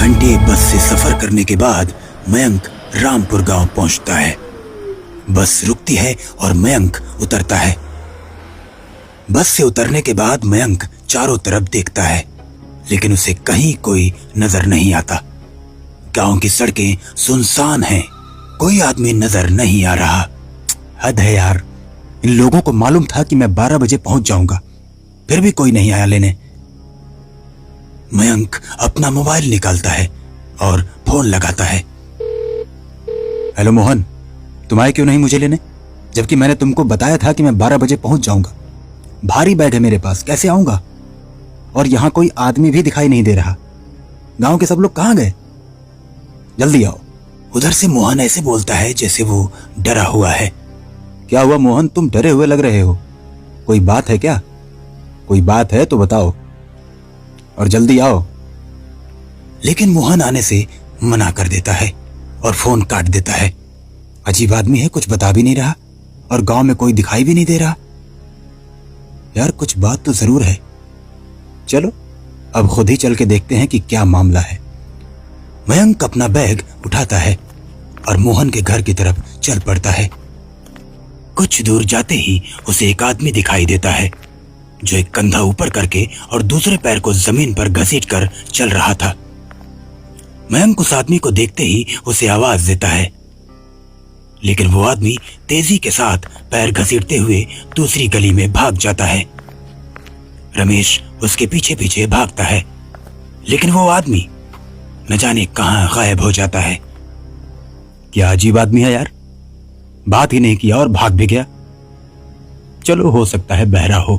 घंटे बस से सफर करने के बाद मयंक रामपुर गांव पहुंचता है। बस रुकती है और मयंक उतरता है। बस से उतरने के बाद मयंक चारों तरफ देखता है, लेकिन उसे कहीं कोई नजर नहीं आता। गांव की सड़कें सुनसान हैं, कोई आदमी नजर नहीं आ रहा। हद है यार, इन लोगों को मालूम था कि मैं 12 बजे पहुंच जाऊंगा, फिर भी कोई नहीं आया लेने। मयंक अपना मोबाइल निकालता है और फोन लगाता है। हेलो मोहन, तुम आए क्यों नहीं मुझे लेने, जबकि मैंने तुमको बताया था कि मैं 12 बजे पहुंच जाऊंगा। भारी बैग है मेरे पास, कैसे आऊंगा? और यहां कोई आदमी भी दिखाई नहीं दे रहा। गांव के सब लोग कहां गए? जल्दी आओ। उधर से मोहन ऐसे बोलता है जैसे वो डरा हुआ है। क्या हुआ मोहन, तुम डरे हुए लग रहे हो? कोई बात है क्या? कोई बात है तो बताओ और जल्दी आओ। लेकिन मोहन आने से मना कर देता है और फोन काट देता है। अजीब आदमी है, कुछ बता भी नहीं रहा और गांव में कोई दिखाई भी नहीं दे रहा। यार कुछ बात तो जरूर है। चलो अब खुद ही चल के देखते हैं कि क्या मामला है। मयंक अपना बैग उठाता है और मोहन के घर की तरफ चल पड़ता है। कुछ दूर जाते ही उसे एक आदमी दिखाई देता है जो एक कंधा ऊपर करके और दूसरे पैर को जमीन पर घसीटकर चल रहा था। मयंक उस आदमी को देखते ही उसे आवाज देता है, लेकिन वो आदमी तेजी के साथ पैर घसीटते हुए दूसरी गली में भाग जाता है। रमेश उसके पीछे पीछे भागता है, लेकिन वो आदमी न जाने कहां गायब हो जाता है। क्या अजीब आदमी है यार, बात ही नहीं किया और भाग भी गया। चलो हो सकता है बहरा हो।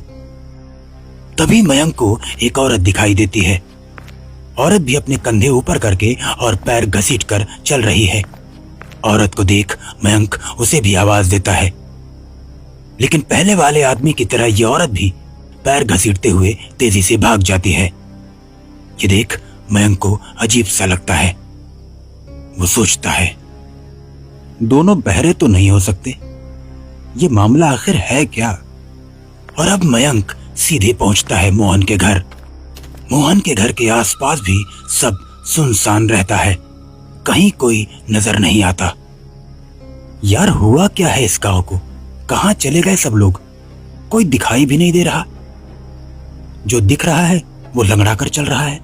तभी मयंक को एक औरत दिखाई देती है। औरत भी अपने कंधे ऊपर करके और पैर घसीटकर चल रही है। औरत को देख मयंक उसे भी आवाज देता है, लेकिन पहले वाले आदमी की तरह यह औरत भी पैर घसीटते हुए तेजी से भाग जाती है। ये देख मयंक को अजीब सा लगता है। वो सोचता है, दोनों बहरे तो नहीं हो सकते, ये मामला आखिर है क्या? और अब मयंक सीधे पहुंचता है मोहन के घर। मोहन के घर के आसपास भी सब सुनसान रहता है, कहीं कोई नजर नहीं आता। यार हुआ क्या है इस गांव को, कहां चले गए सब लोग? कोई दिखाई भी नहीं दे रहा। जो दिख रहा है वो लंगड़ा कर चल रहा है।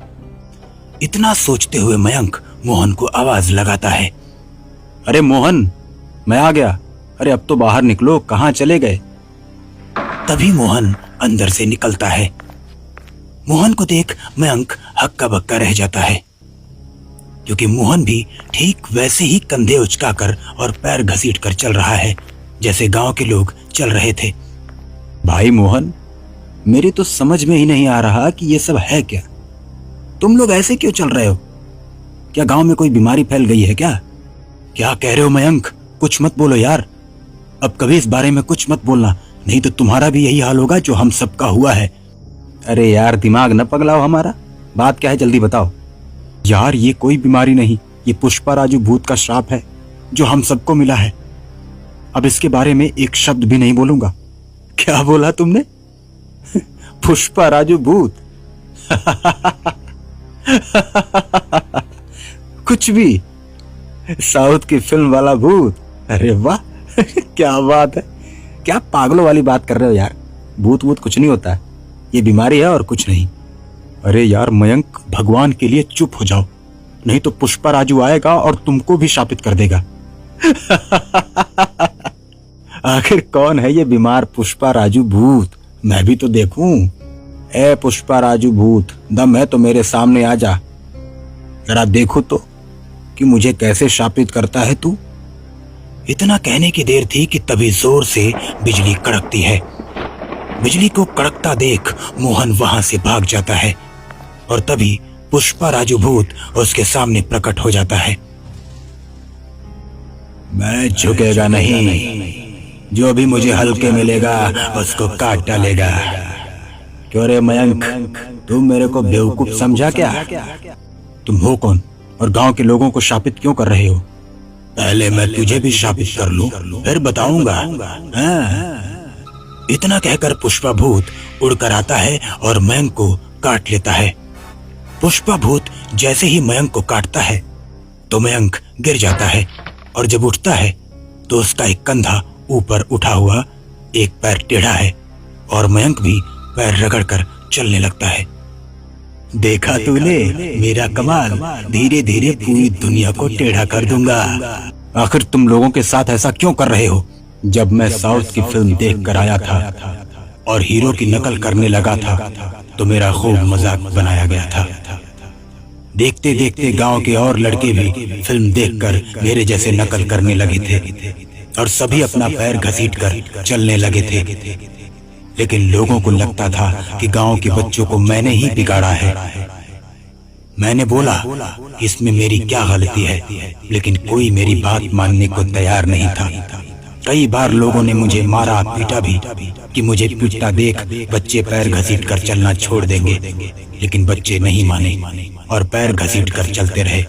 इतना सोचते हुए मयंक मोहन को आवाज लगाता है, अरे मोहन, मैं आ गया। अरे अब तो बाहर निकलो, कहां चले गए? तभी मोहन अंदर से निकलता है। मोहन को देख मयंक हक्का बक्का रह जाता है, क्योंकि मोहन भी ठीक वैसे ही कंधे उचकाकर और पैर घसीट कर चल रहा है जैसे गांव के लोग चल रहे थे। भाई मोहन, मेरी तो समझ में ही नहीं आ रहा कि ये सब है क्या। तुम लोग ऐसे क्यों चल रहे हो? क्या गांव में कोई बीमारी फैल गई है क्या? क्या कह रहे हो मयंक? कुछ मत बोलो यार, अब कभी इस बारे में कुछ मत बोलना, नहीं तो तुम्हारा भी यही हाल होगा जो हम सबका हुआ है। अरे यार दिमाग न पगलाओ हमारा, बात क्या है जल्दी बताओ। यार ये कोई बीमारी नहीं, ये पुष्पा राजू भूत का श्राप है जो हम सबको मिला है। अब इसके बारे में एक शब्द भी नहीं बोलूंगा। क्या बोला तुमने? पुष्पा राजू भूत? कुछ भी, साउथ की फिल्म वाला भूत? अरे वाह क्या बात है, क्या पागलों वाली बात कर रहे हो यार। भूत वूत कुछ नहीं होता है, ये बीमारी है और कुछ नहीं। अरे यार मयंक, भगवान के लिए चुप हो जाओ, नहीं तो पुष्पा राजू आएगा और तुमको भी शापित कर देगा। आखिर कौन है ये बीमार पुष्पा राजू भूत, मैं भी तो देखूं। ए पुष्पा राजू भूत, दम है तो मेरे सामने आ जा, जरा देखो तो कि मुझे कैसे शापित करता है तू। इतना कहने की देर थी कि तभी जोर से बिजली कड़कती है। बिजली को कड़कता देख मोहन वहां से भाग जाता है और तभी पुष्पा राजू भूत उसके सामने प्रकट हो जाता है। मैं झुकेगा नहीं, जो भी मुझे हल्के मिलेगा उसको काट डालेगा। क्यों रे मयंक, तुम मेरे को बेवकूफ समझा क्या? तुम हो कौन और गांव के लोगों को शापित क्यों कर रहे हो? पहले मैं तुझे भी शापित कर लूं, फिर बताऊंगा। इतना कहकर पुष्पा भूत उड़कर आता है और मयंक को काट लेता है। पुष्पा भूत जैसे ही मयंक को काटता है तो मयंक गिर जाता है, और जब उठता है तो उसका एक कंधा ऊपर उठा हुआ, एक पैर टेढ़ा है, और मयंक भी पैर रगड़कर चलने लगता है। देखा तूने मेरा कमाल, धीरे धीरे पूरी दुनिया को टेढ़ा कर दूंगा। आखिर तुम लोगों के साथ ऐसा क्यों कर रहे हो? जब मैं साउथ की फिल्म देख कर आया था और हीरो की नकल करने लगा था तो मेरा खूब मजाक बनाया गया था। देखते देखते गांव के और लड़के भी फिल्म देखकर मेरे जैसे नकल करने लगे थे और सभी अपना पैर घसीटकर चलने लगे थे। लेकिन लोगों को लगता था कि गांव के बच्चों को मैंने ही बिगाड़ा है। मैंने बोला इसमें मेरी क्या गलती है, लेकिन कोई मेरी बात मानने को तैयार नहीं था। कई बार लोगों ने मुझे मारा पीटा भी कि मुझे पीटता देख बच्चे पैर घसीट कर चलना छोड़ देंगे, लेकिन बच्चे नहीं माने और पैर घसीट कर चलते रहे।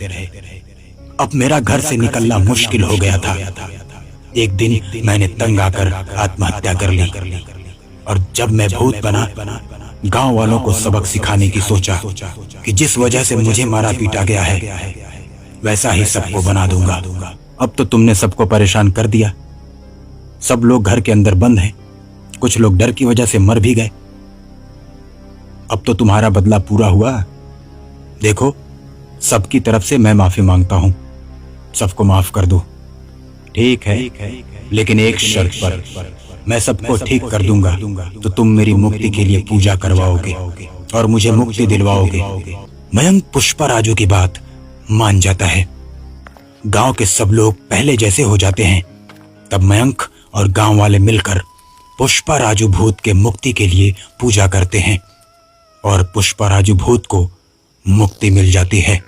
अब मेरा घर से निकलना मुश्किल हो गया था। एक दिन मैंने तंग आकर आत्महत्या कर ली, और जब मैं भूत बना गांव वालों को सबक सिखाने की सोचा कि जिस वजह से मुझे मारा पीटा गया है वैसा ही सबको बना दूंगा। अब तो तुमने सबको परेशान कर दिया। सब लोग घर के अंदर बंद हैं, कुछ लोग डर की वजह से मर भी गए। अब तो तुम्हारा बदला पूरा हुआ। देखो, सबकी तरफ से मैं माफी मांगता हूं, सबको माफ कर दो। ठीक है, लेकिन एक शर्त पर। मैं सबको ठीक कर दूंगा तो तुम मेरी मुक्ति के लिए पूजा करवाओगे और मुझे मुक्ति दिलवाओगे। मयंक पुष्पा राजू की बात मान जाता है। गांव के सब लोग पहले जैसे हो जाते हैं। तब मयंक और गांव वाले मिलकर पुष्पा राजू भूत के मुक्ति के लिए पूजा करते हैं और पुष्पा राजू भूत को मुक्ति मिल जाती है।